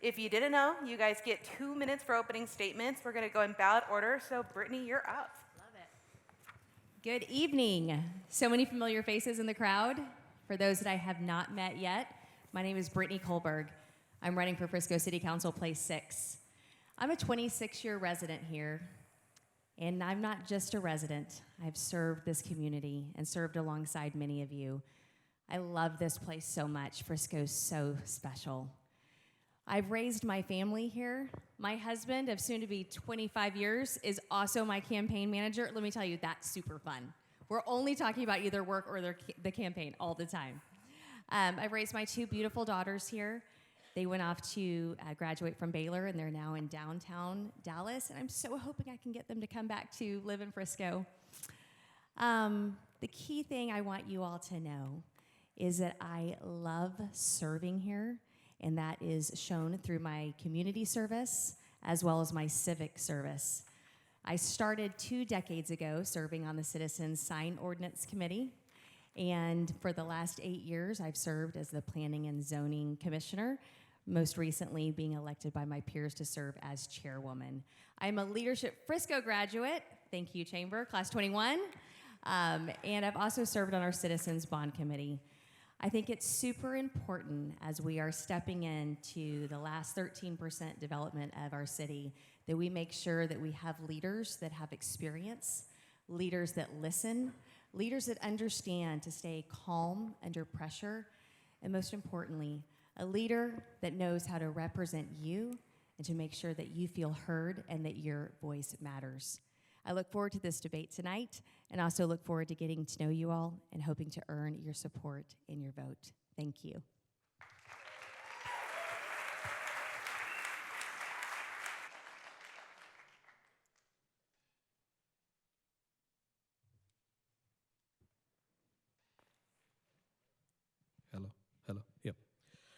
If you didn't know, you guys get 2 minutes for opening statements. We're going to go in ballot order. So, Brittany, you're up. Love it. Good evening. So many familiar faces in the crowd. For those that I have not met yet, my name is Brittany Kohlberg. I'm running for Frisco City Council Place 6. I'm a 26-year resident here, and I'm not just a resident. I've served this community and served alongside many of you. I love this place so much. Frisco's so special. I've raised my family here. My husband of soon to be 25 years is also my campaign manager. Let me tell you, that's super fun. We're only talking about either work or the campaign all the time. I've raised my 2 beautiful daughters here. They went off to graduate from Baylor, and they're now in downtown Dallas, and I'm so hoping I can get them to come back to live in Frisco. The key thing I want you all to know is that I love serving here, and that is shown through my community service as well as my civic service. I started 2 decades ago serving on the Citizens Sign Ordinance Committee, and for the last 8 years, I've served as the Planning and Zoning Commissioner, most recently being elected by my peers to serve as chairwoman. I'm a Leadership Frisco graduate, thank you, Chamber, Class 21, and I've also served on our Citizens Bond Committee. I think it's super important as we are stepping into the last 13% development of our city that we make sure that we have leaders that have experience, leaders that listen, leaders that understand to stay calm under pressure, and most importantly, a leader that knows how to represent you and to make sure that you feel heard and that your voice matters. I look forward to this debate tonight and also look forward to getting to know you all and hoping to earn your support in your vote. Thank you. Hello. Yep.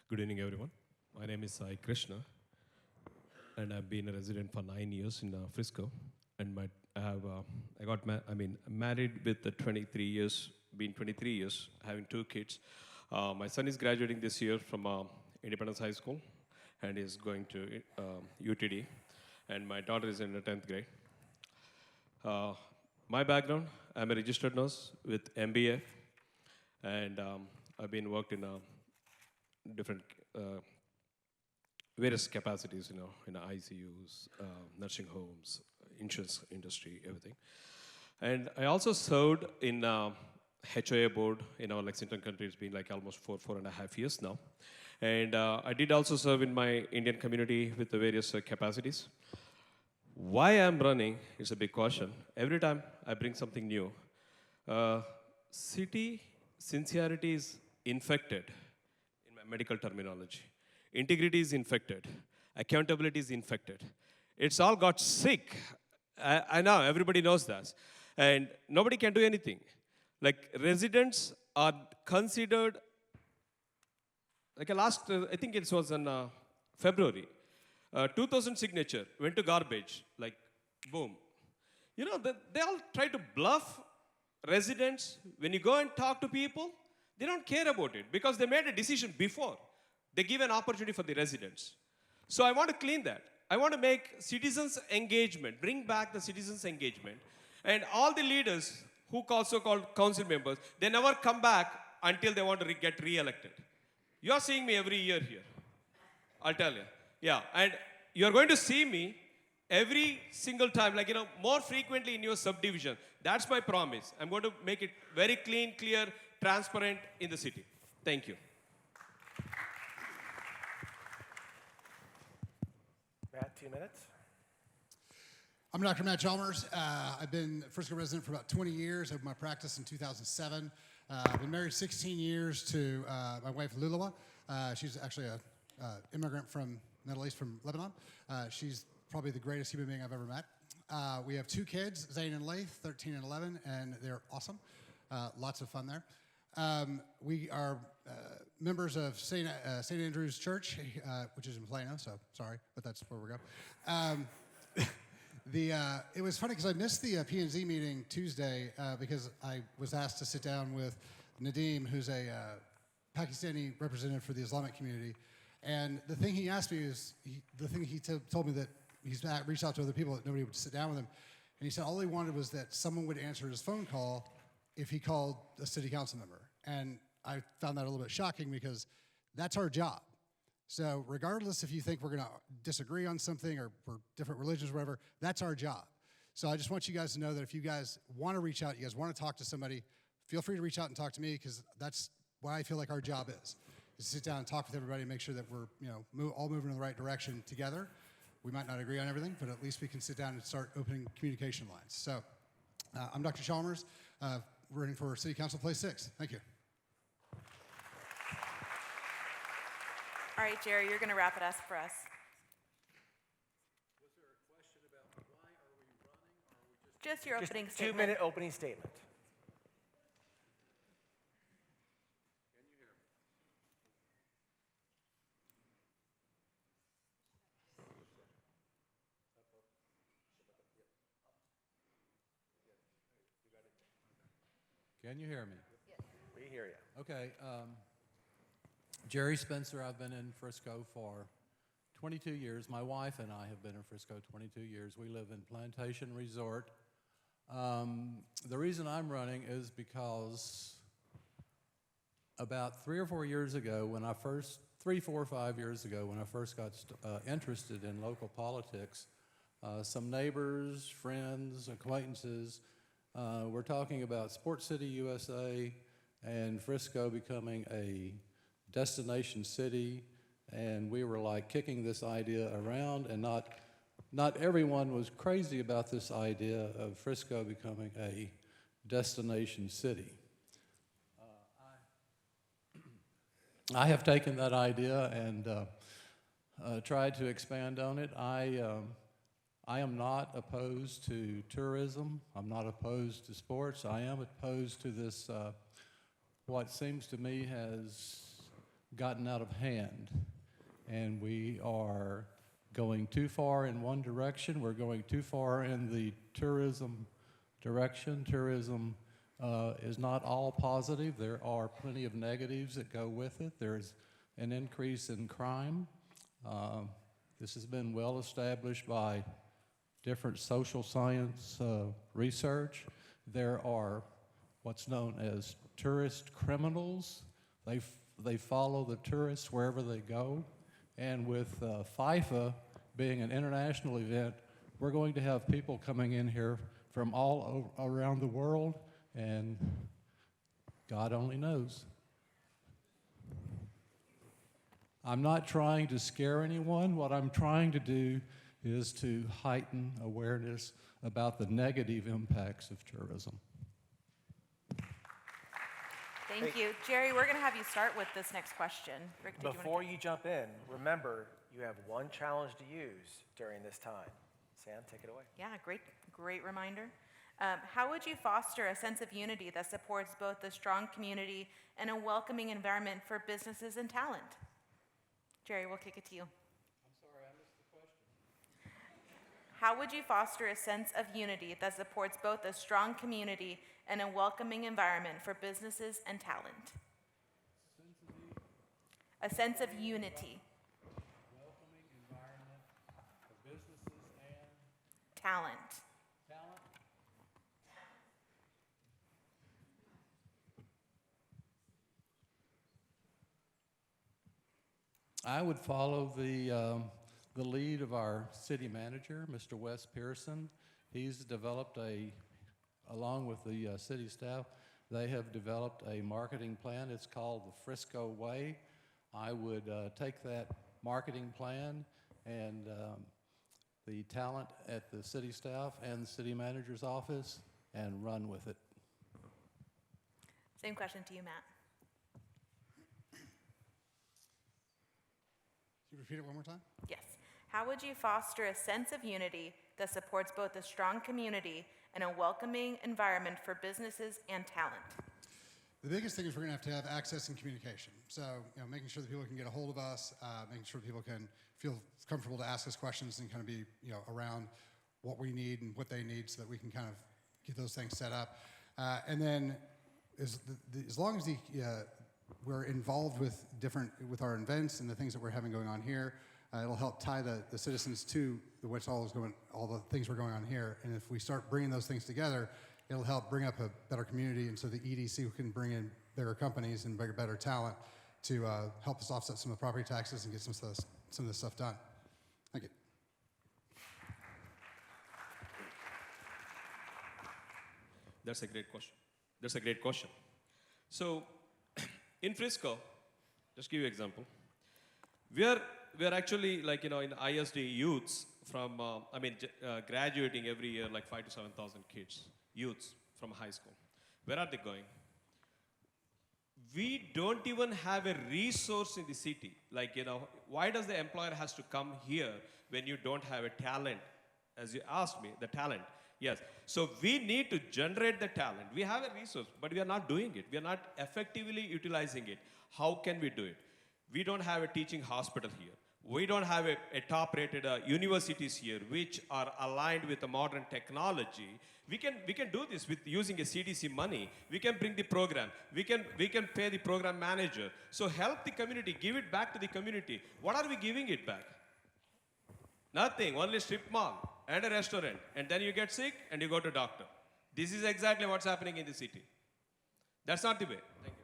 Good evening, everyone. My name is Sai Krishna, and I've been a resident for 9 years in Frisco. And I got married with 23 years, been 23 years, having 2 kids. My son is graduating this year from Independence High School, and is going to UTD. And my daughter is in the 10th grade. My background: I'm a registered nurse with MBA, and I've been worked in different various capacities, in ICUs, nursing homes, insurance industry, everything. And I also served in HOA board in our Lexington country. It's been like almost 4.5 years now. And I did also serve in my Indian community with the various capacities. Why I'm running is a big question. Every time I bring something new, city sincerity is infected, in my medical terminology. Integrity is infected. Accountability is infected. It's all got sick. I know, everybody knows that. And nobody can do anything. Like, residents are considered, like I think it was in February, 2,000 signature went to garbage, like, boom. They all try to bluff residents. When you go and talk to people, they don't care about it because they made a decision before. They give an opportunity for the residents. So I want to clean that. I want to make citizens engagement, bring back the citizens engagement. And all the leaders who also called council members, they never come back until they want to get re-elected. You're seeing me every year here. I'll tell you. Yeah, and you're going to see me every single time, more frequently in your subdivision. That's my promise. I'm going to make it very clean, clear, transparent in the city. Thank you. Matt, 2 minutes. I'm Dr. Matt Chalmers. I've been a Frisco resident for about 20 years. I opened my practice in 2007. I've been married 16 years to my wife, Lulawa. She's actually an immigrant from Middle East, from Lebanon. She's probably the greatest human being I've ever met. We have 2 kids, Zane and Laith, 13 and 11, and they're awesome. Lots of fun there. We are members of St. Andrew's Church, which is in Plano, so sorry, but that's where we go. It was funny because I missed the P&Z meeting Tuesday because I was asked to sit down with Nadeem, who's a Pakistani representative for the Islamic community. And the thing he asked me is, told me that he's reached out to other people that nobody would sit down with him. And he said all he wanted was that someone would answer his phone call if he called a city council member. And I found that a little bit shocking because that's our job. So regardless if you think we're going to disagree on something or we're different religions or whatever, that's our job. So I just want you guys to know that if you guys want to reach out, you guys want to talk to somebody, feel free to reach out and talk to me because that's what I feel like our job is to sit down and talk with everybody and make sure that we're all moving in the right direction together. We might not agree on everything, but at least we can sit down and start opening communication lines. So I'm Dr. Chalmers, running for City Council Place 6. Thank you. All right, Jerry, you're going to wrap it up for us. Was there a question about why are we running, or are we just... Just your Just opening statement. 2-minute opening statement. Can you hear me? We hear you. Okay. Jerry Spencer, I've been in Frisco for 22 years. My wife and I have been in Frisco 22 years. We live in Plantation Resort. The reason I'm running is because about 3 or 4 years ago, when I first, 3, 4, 5 years ago, when I first got interested in local politics, some neighbors, friends, acquaintances were talking about Sport City, USA, and Frisco becoming a destination city, and we were like kicking this idea around, and not everyone was crazy about this idea of Frisco becoming a destination city. I have taken that idea and tried to expand on it. I am not opposed to tourism. I'm not opposed to sports. I am opposed to this, what seems to me has gotten out of hand. And we are going too far in one direction. We're going too far in the tourism direction. Tourism is not all positive. There are plenty of negatives that go with it. There's an increase in crime. This has been well established by different social science research. There are what's known as tourist criminals. They follow the tourists wherever they go. And with FIFA being an international event, we're going to have people coming in here from all around the world, and God only knows. I'm not trying to scare anyone. What I'm trying to do is to heighten awareness about the negative impacts of tourism. Thank you. Jerry, we're going to have you start with this next question. Rick, did Before you jump in, remember, you have one challenge to use during this time. Sam, take it away. Yeah, great reminder. How would you foster a sense of unity that supports both a strong community and a welcoming environment for businesses and talent? Jerry, we'll kick it to you. I'm sorry, I missed the question. How would you foster a sense of unity that supports both a strong community and a welcoming environment for businesses and talent? A sense of unity. Welcoming environment for businesses and Talent. talent. I would follow the lead of our city manager, Mr. Wes Pearson. He's developed along with the city staff, they have developed a marketing plan. It's called the Frisco Way. I would take that marketing plan and the talent at the city staff and the city manager's office and run with it. Same question to you, Matt. Can you repeat it one more time? Yes. How would you foster a sense of unity that supports both a strong community and a welcoming environment for businesses and talent? The biggest thing is we're going to have access and communication. So, making sure that people can get a hold of us, making sure people can feel comfortable to ask us questions and kind of be, around what we need and what they need so that we can kind of get those things set up. And then as long as we're involved with our events and the things that we're having going on here. It'll help tie the citizens to all the things we're going on here. And if we start bringing those things together, it'll help bring up a better community, and so the EDC can bring in bigger companies and better talent to help us offset some of the property taxes and get some of this stuff done. Thank you. That's a great question. So, in Frisco, just give you an example. We are actually in ISD youths from graduating every year 5,000 to 7,000 kids, youths from high school. Where are they going? We don't even have a resource in the city. Why does the employer has to come here when you don't have a talent? As you asked me, the talent. Yes. So we need to generate the talent. We have a resource, but we are not doing it. We are not effectively utilizing it. How can we do it? We don't have a teaching hospital here. We don't have a top-rated universities here which are aligned with the modern technology. We can do this with using a CDC money. We can bring the program. We can pay the program manager. So help the community, give it back to the community. What are we giving it back? Nothing, only strip mall and a restaurant. And then you get sick and you go to doctor. This is exactly what's happening in the city. That's not the way. Thank you.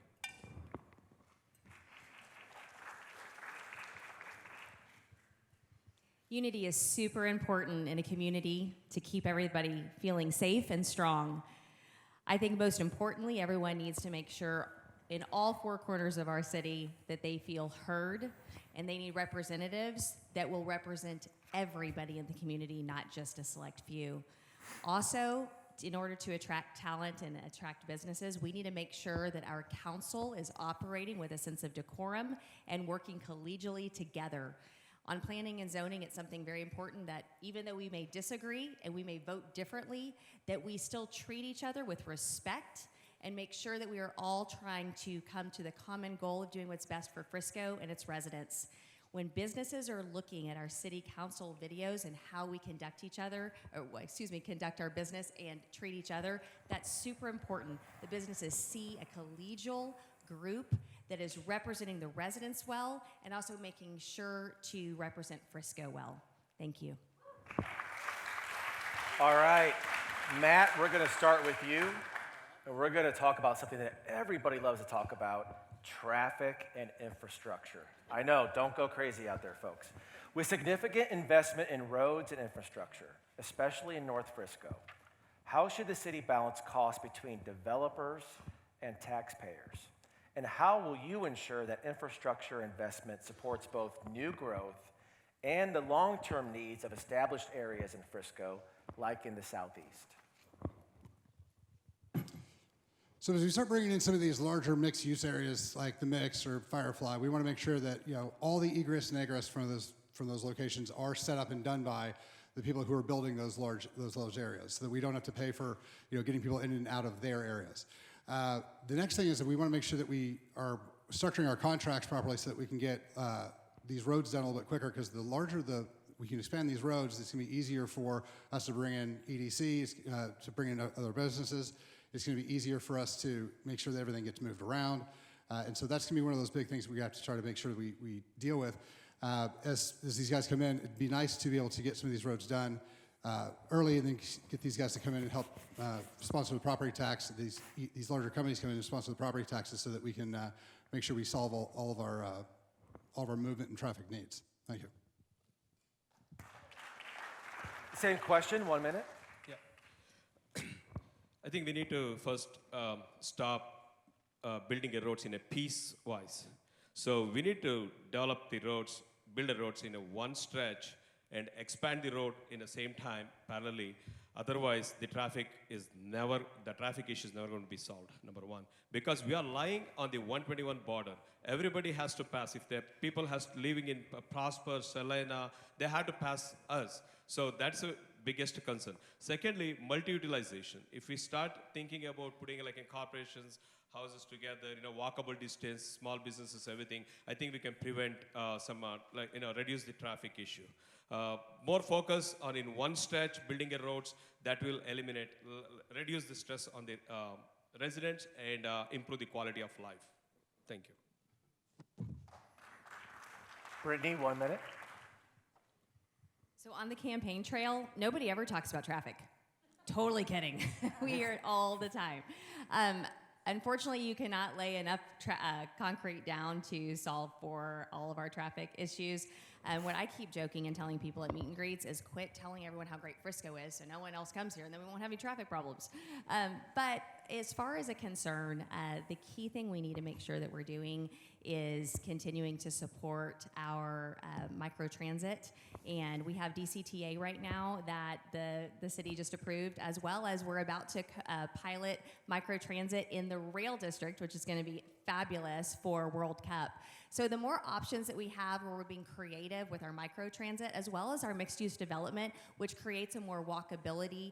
Unity is super important in a community to keep everybody feeling safe and strong. I think most importantly, everyone needs to make sure in all four corners of our city that they feel heard, and they need representatives that will represent everybody in the community, not just a select few. Also, in order to attract talent and attract businesses, we need to make sure that our council is operating with a sense of decorum and working collegially together. On planning and zoning, it's something very important that even though we may disagree and we may vote differently, that we still treat each other with respect and make sure that we are all trying to come to the common goal of doing what's best for Frisco and its residents. When businesses are looking at our city council videos and how we conduct conduct our business and treat each other, that's super important. The businesses see a collegial group that is representing the residents well and also making sure to represent Frisco well. Thank you. All right, Matt, we're going to start with you, and we're going to talk about something that everybody loves to talk about: traffic and infrastructure. I know, don't go crazy out there, folks. With significant investment in roads and infrastructure, especially in North Frisco, how should the city balance costs between developers and taxpayers? And how will you ensure that infrastructure investment supports both new growth and the long-term needs of established areas in Frisco, like in the Southeast? So as we start bringing in some of these larger mixed-use areas like the Mix or Firefly, we want to make sure that all the egress and egress from those locations are set up and done by the people who are building those large areas, so that we don't have to pay for getting people in and out of their areas. The next thing is that we want to make sure that we are structuring our contracts properly so that we can get these roads done a little bit quicker, because the larger we can expand these roads, it's going to be easier for us to bring in EDCs, to bring in other businesses. It's going to be easier for us to make sure that everything gets moved around. And so that's going to be one of those big things we have to try to make sure that we deal with. As these guys come in, it'd be nice to be able to get some of these roads done early, and then get these guys to come in and help sponsor the property tax. These larger companies come in and sponsor the property taxes so that we can make sure we solve all of our movement and traffic needs. Thank you. Same question, 1 minute. Yeah. I think we need to first stop building the roads in a piece-wise. So we need to develop the roads, build the roads in a one stretch, and expand the road in the same time parallelly. Otherwise, the traffic issue is never going to be solved, number one. Because we are lying on the 121 border. Everybody has to pass. If the people living in Prosper, Selena, they have to pass us. So that's the biggest concern. Secondly, multi-utilization. If we start thinking about putting in corporations, houses together, walkable distance, small businesses, everything, I think we can prevent reduce the traffic issue. More focus on in one stretch, building a roads that will reduce the stress on the residents and improve the quality of life. Thank you. Brittany, 1 minute. So on the campaign trail, nobody ever talks about traffic. Totally kidding. We hear it all the time. Unfortunately, you cannot lay enough concrete down to solve for all of our traffic issues. What I keep joking and telling people at meet and greets is quit telling everyone how great Frisco is so no one else comes here and then we won't have any traffic problems. But as far as a concern, the key thing we need to make sure that we're doing is continuing to support our microtransit. And we have DCTA right now that the city just approved, as well as we're about to pilot microtransit in the rail district, which is going to be fabulous for World Cup. So the more options that we have where we're being creative with our microtransit, as well as our mixed-use development, which creates a more walkability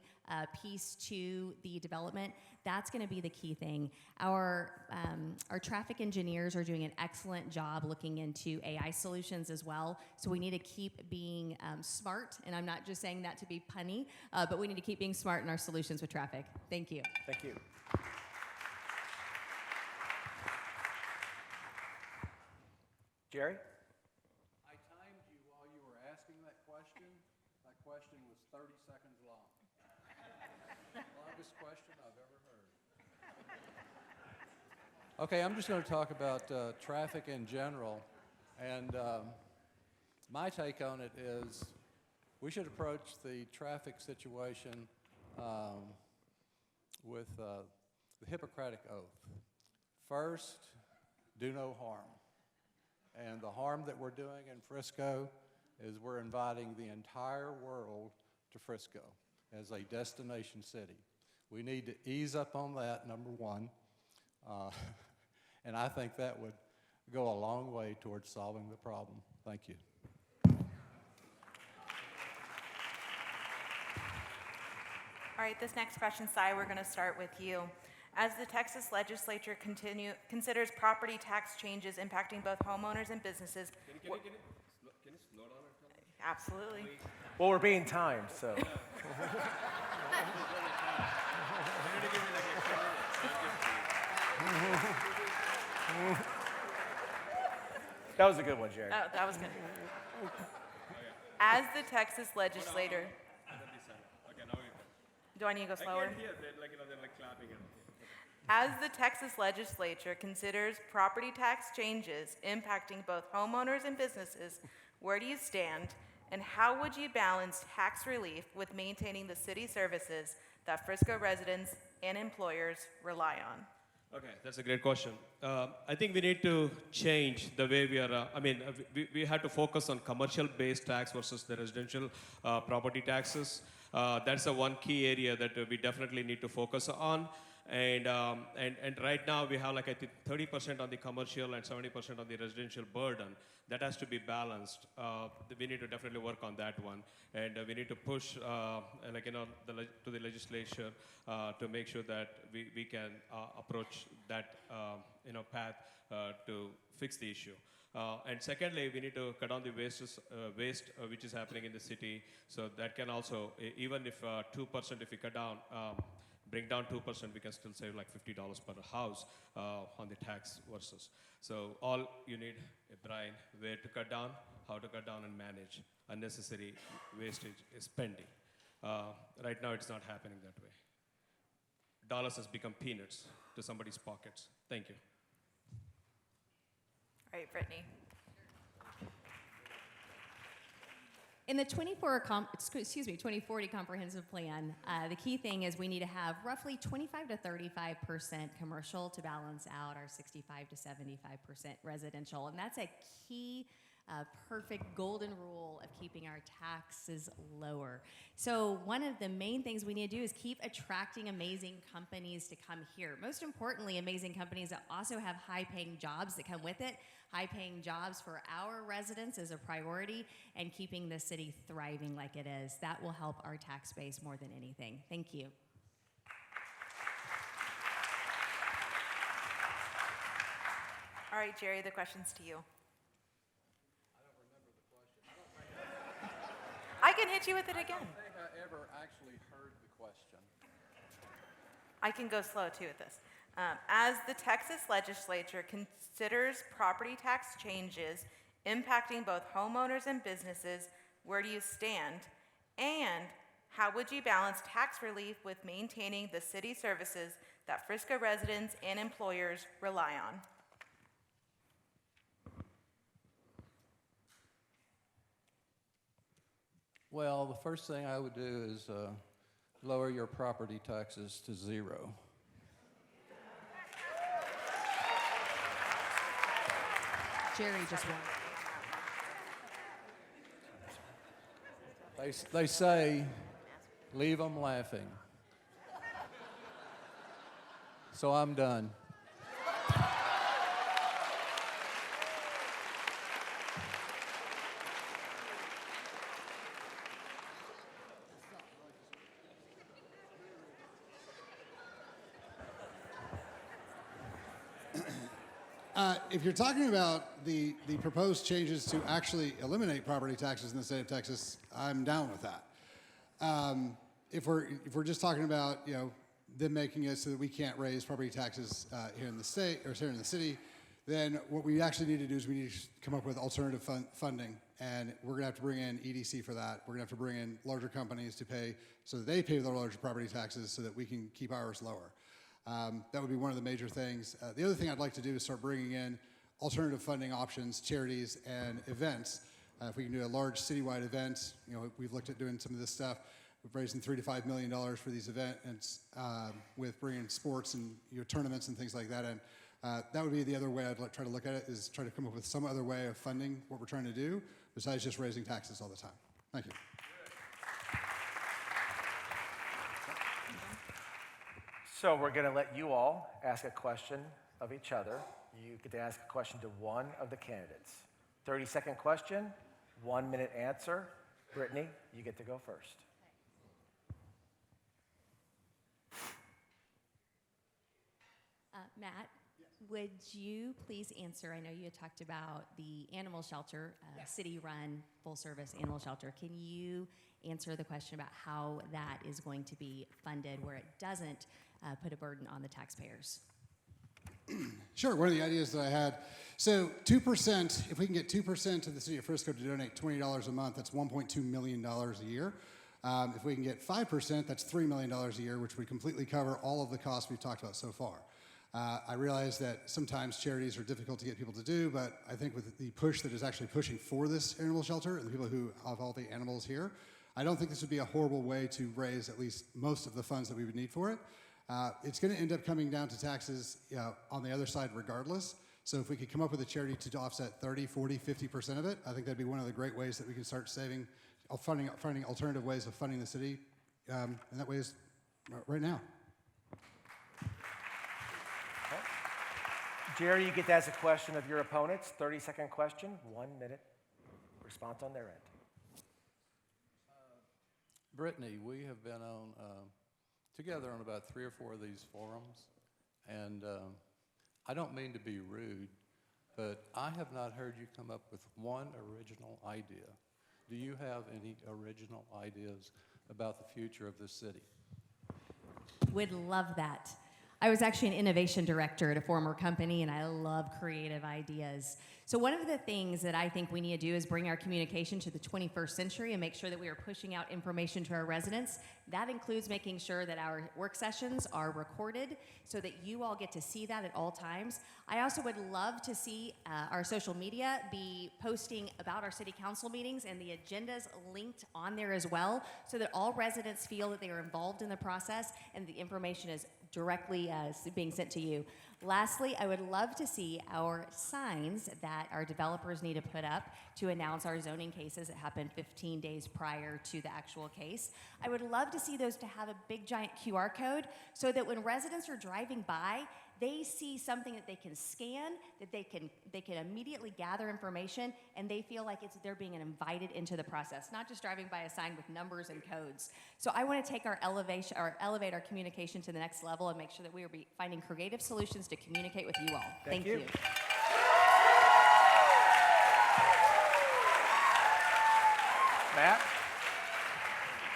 piece to the development, that's going to be the key thing. Our traffic engineers are doing an excellent job looking into AI solutions as well. So we need to keep being smart, and I'm not just saying that to be punny, but we need to keep being smart in our solutions with traffic. Thank you. Thank you. Jerry? I timed you while you were asking that question. That question was 30 seconds long. Longest question I've ever heard. Okay, I'm just going to talk about traffic in general. And my take on it is we should approach the traffic situation with the Hippocratic Oath. First, do no harm. And the harm that we're doing in Frisco is we're inviting the entire world to Frisco as a destination city. We need to ease up on that, number one. And I think that would go a long way towards solving the problem. Thank you. All right, this next question, Sai, we're going to start with you. As the Texas legislature considers property tax changes impacting both homeowners and businesses. Can you slow down or something? Absolutely. Well, we're being timed, so. That was a good one, Jerry. Oh, that was good. As the Texas legislator. Okay, now you can. Do I need to go slower? I can't hear. They're like clapping. As the Texas legislature considers property tax changes impacting both homeowners and businesses, where do you stand, and how would you balance tax relief with maintaining the city services that Frisco residents and employers rely on? Okay, that's a great question. I think we need to change the way we are, we have to focus on commercial-based tax versus the residential property taxes. That's the one key area that we definitely need to focus on. And right now we have like I think 30% on the commercial and 70% on the residential burden. That has to be balanced. We need to definitely work on that one, and we need to push to the legislature to make sure that we can approach that path to fix the issue. And secondly, we need to cut down the waste which is happening in the city. So that can also, even if 2%, if we cut down. Bring down 2%, we can still save like $50 per house on the tax versus. So all you need, Brian, where to cut down, how to cut down and manage unnecessary wastage spending. Right now, it's not happening that way. Dollars has become peanuts to somebody's pockets. Thank you. All right, Brittany. In the 2040 comprehensive plan, the key thing is we need to have roughly 25 to 35% commercial to balance out our 65 to 75% residential. And that's a key, perfect golden rule of keeping our taxes lower. So one of the main things we need to do is keep attracting amazing companies to come here. Most importantly, amazing companies that also have high-paying jobs that come with it. High-paying jobs for our residents is a priority, and keeping the city thriving like it is. That will help our tax base more than anything. Thank you. All right, Jerry, the question's to you. I don't remember the question. I can hit you with it again. I don't think I ever actually heard the question. I can go slow too with this. As the Texas legislature considers property tax changes impacting both homeowners and businesses, where do you stand? And how would you balance tax relief with maintaining the city services that Frisco residents and employers rely on? Well, the first thing I would do is lower your property taxes to 0. Jerry just won. They say, leave them laughing. So I'm done. If you're talking about the proposed changes to actually eliminate property taxes in the state of Texas, I'm down with that. If we're just talking about them making it so that we can't raise property taxes here in the state or here in the city, then what we actually need to do is we need to come up with alternative funding, and we're going to have to bring in EDC for that. We're going to have to bring in larger companies to pay so that they pay their larger property taxes so that we can keep ours lower. That would be one of the major things. The other thing I'd like to do is start bringing in alternative funding options, charities, and events. If we can do a large citywide event, we've looked at doing some of this stuff. We're raising $3 to $5 million for these events with bringing sports and tournaments and things like that. And that would be the other way I'd try to look at it, is try to come up with some other way of funding what we're trying to do besides just raising taxes all the time. Thank you. So we're going to let you all ask a question of each other. You get to ask a question to one of the candidates. 30-second question, 1-minute answer. Brittany, you get to go first. Matt, would you please answer? I know you had talked about the animal shelter, city-run, full-service animal shelter. Can you answer the question about how that is going to be funded where it doesn't put a burden on the taxpayers? Sure, one of the ideas that I had. So 2%, if we can get 2% to the city of Frisco to donate $20 a month, that's $1.2 million a year. If we can get 5%, that's $3 million a year, which would completely cover all of the costs we've talked about so far. I realize that sometimes charities are difficult to get people to do, but I think with the push that is actually pushing for this animal shelter and the people who have all the animals here, I don't think this would be a horrible way to raise at least most of the funds that we would need for it. It's going to end up coming down to taxes on the other side regardless. So if we could come up with a charity to offset 30, 40, 50% of it, I think that'd be one of the great ways that we can start finding alternative ways of funding the city. And that way is right now. Okay. Jerry, you get to ask a question of your opponents. 30-second question, 1-minute response on their end. Brittany, we have been on together on about 3 or 4 of these forums, and I don't mean to be rude, but I have not heard you come up with one original idea. Do you have any original ideas about the future of this city? Would love that. I was actually an innovation director at a former company, and I love creative ideas. So one of the things that I think we need to do is bring our communication to the 21st century and make sure that we are pushing out information to our residents. That includes making sure that our work sessions are recorded so that you all get to see that at all times. I also would love to see our social media be posting about our city council meetings and the agendas linked on there as well, so that all residents feel that they are involved in the process and the information is directly being sent to you. Lastly, I would love to see our signs that our developers need to put up to announce our zoning cases that happen 15 days prior to the actual case. I would love to see those to have a big giant QR code so that when residents are driving by, they see something that they can scan, that they can immediately gather information, and they feel like they're being invited into the process, not just driving by a sign with numbers and codes. So I want to take elevate our communication to the next level and make sure that we are finding creative solutions to communicate with you all. Thank you. Matt,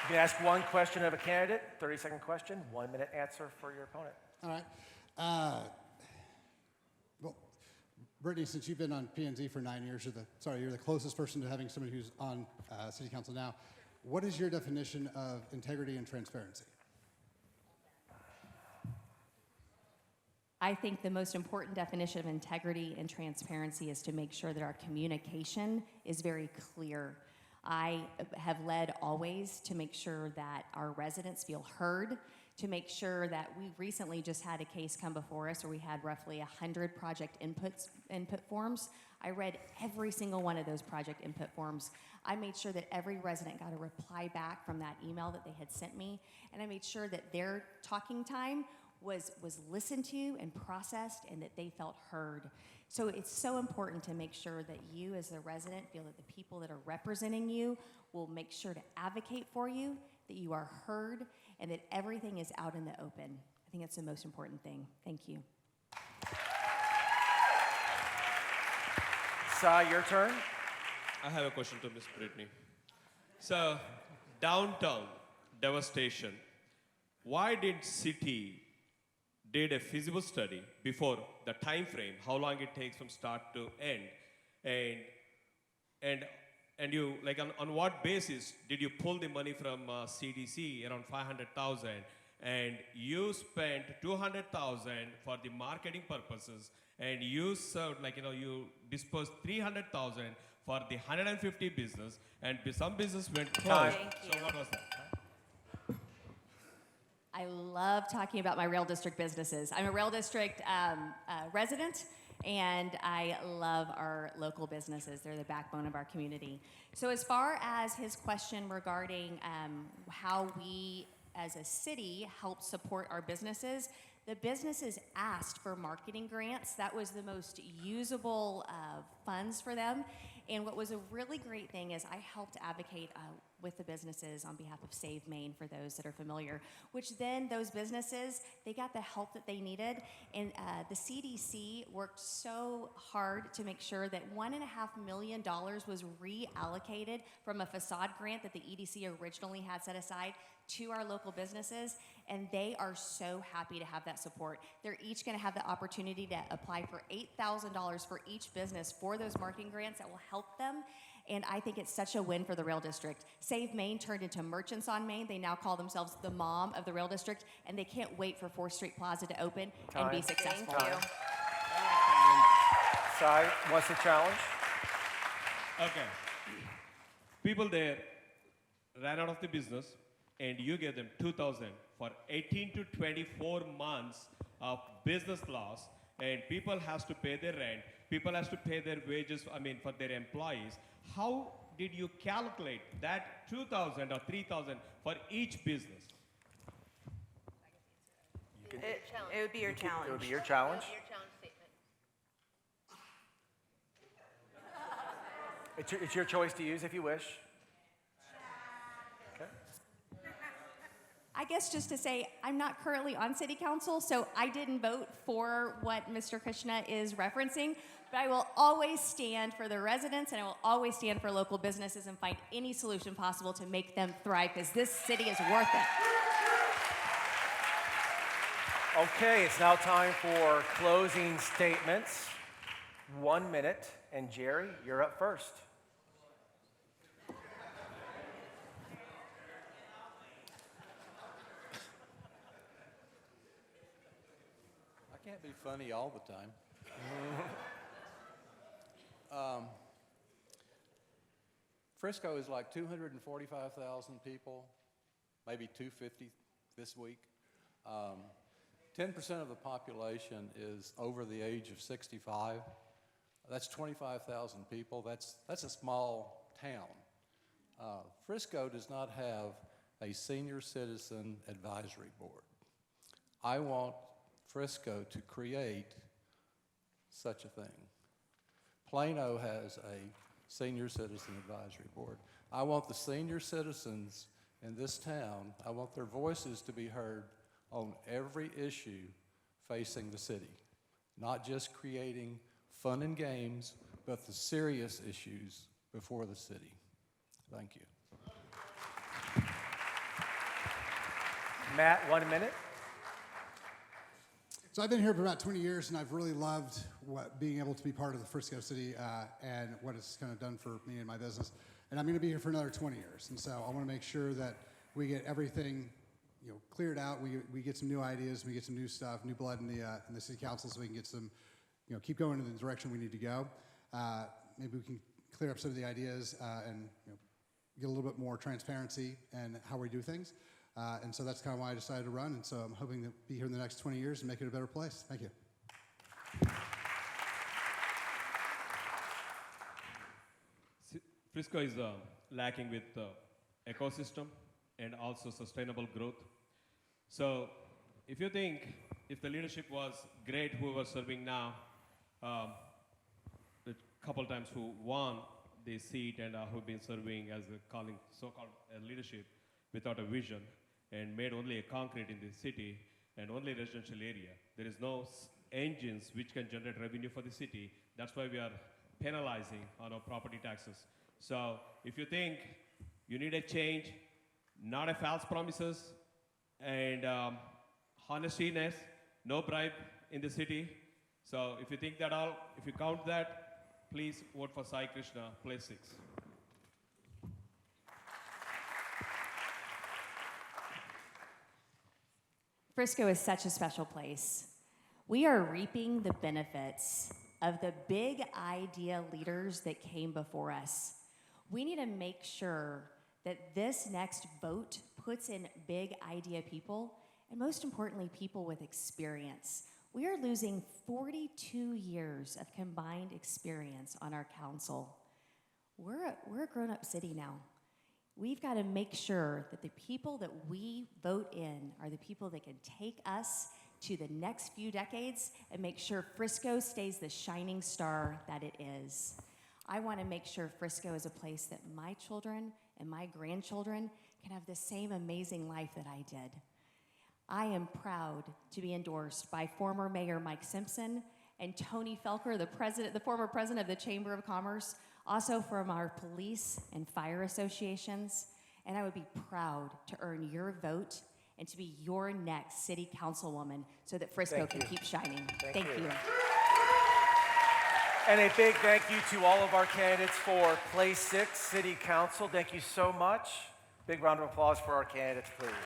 you can ask one question of a candidate, 30-second question, 1-minute answer for your opponent. All right. Well, Brittany, since you've been on P&Z for 9 years, you're the closest person to having somebody who's on City Council now. What is your definition of integrity and transparency? I think the most important definition of integrity and transparency is to make sure that our communication is very clear. I have led always to make sure that our residents feel heard, to make sure that we recently just had a case come before us where we had roughly 100 project input forms. I read every single one of those project input forms. I made sure that every resident got a reply back from that email that they had sent me, and I made sure that their talking time was listened to and processed and that they felt heard. So it's so important to make sure that you as the resident feel that the people that are representing you will make sure to advocate for you, that you are heard, and that everything is out in the open. I think that's the most important thing. Thank you. Sai, your turn. I have a question to Ms. Brittany. So, downtown devastation. Why did city did a feasible study before the time frame, how long it takes from start to end, and you like on what basis did you pull the money from CDC around 500,000, and you spent 200,000 for the marketing purposes, and you served you dispersed 300,000 for the 150 business, and some business went closed. Thank So you. what was that? I love talking about my rail district businesses. I'm a rail district resident, and I love our local businesses. They're the backbone of our community. So as far as his question regarding how we as a city help support our businesses, the businesses asked for marketing grants. That was the most usable funds for them. And what was a really great thing is I helped advocate with the businesses on behalf of Save Maine, for those that are familiar, which then those businesses, they got the help that they needed. And the CDC worked so hard to make sure that $1.5 million was reallocated from a facade grant that the EDC originally had set aside to our local businesses, and they are so happy to have that support. They're each going to have the opportunity to apply for $8,000 for each business for those marketing grants that will help them, and I think it's such a win for the Rail District. Save Maine turned into Merchants on Maine. They now call themselves the mom of the Rail District, and they can't wait for 4th Street Plaza to open and be Time. successful. Thank you. Sai wants to challenge. Okay. People there ran out of the business, and you gave them 2,000 for 18 to 24 months of business loss, and people has to pay their rent, people has to pay their wages, for their employees. How did you calculate that 2,000 or 3,000 for each business? It would be your challenge. It would be your challenge. Your challenge statement. It's your choice to use if you wish. Okay. I guess just to say, I'm not currently on city council, so I didn't vote for what Mr. Krishna is referencing, but I will always stand for the residents, and I will always stand for local businesses and find any solution possible to make them thrive, because this city is worth it. Okay, it's now time for closing statements. 1 minute, and Jerry, you're up first. I can't be funny all the time. Frisco is like 245,000 people, maybe 250 this week. 10% of the population is over the age of 65. That's 25,000 people. That's a small town. Frisco does not have a senior citizen advisory board. I want Frisco to create such a thing. Plano has a senior citizen advisory board. I want the senior citizens in this town, I want their voices to be heard on every issue facing the city, not just creating fun and games, but the serious issues before the city. Thank you. Matt, 1 minute. So I've been here for about 20 years, and I've really loved being able to be part of the Frisco City and what it's kind of done for me and my business. And I'm going to be here for another 20 years. And so I want to make sure that we get everything cleared out. We get some new ideas, we get some new stuff, new blood in the city council, so we can get some, keep going in the direction we need to go. Maybe we can clear up some of the ideas and get a little bit more transparency in how we do things. And so that's kind of why I decided to run. And so I'm hoping to be here in the next 20 years and make it a better place. Thank you. Frisco is lacking with ecosystem and also sustainable growth. So if you think if the leadership was great who was serving now, the couple times who won the seat and who've been serving as a so-called leadership without a vision and made only a concrete in the city and only residential area. There is no engines which can generate revenue for the city. That's why we are penalizing on our property taxes. So if you think you need a change, not a false promises, and honestiness, no bribe in the city. So if you think that all, if you count that, please vote for Sai Krishna, place 6. Frisco is such a special place. We are reaping the benefits of the big idea leaders that came before us. We need to make sure that this next vote puts in big idea people, and most importantly, people with experience. We are losing 42 years of combined experience on our council. We're a grown-up city now. We've got to make sure that the people that we vote in are the people that can take us to the next few decades and make sure Frisco stays the shining star that it is. I want to make sure Frisco is a place that my children and my grandchildren can have the same amazing life that I did. I am proud to be endorsed by former Mayor Mike Simpson and Tony Felker, the former president of the Chamber of Commerce, also from our police and fire associations. And I would be proud to earn your vote and to be your next city councilwoman so that Frisco can keep shining. Thank you. And a big thank you to all of our candidates for Place 6 City Council. Thank you so much. Big round of applause for our candidates, please.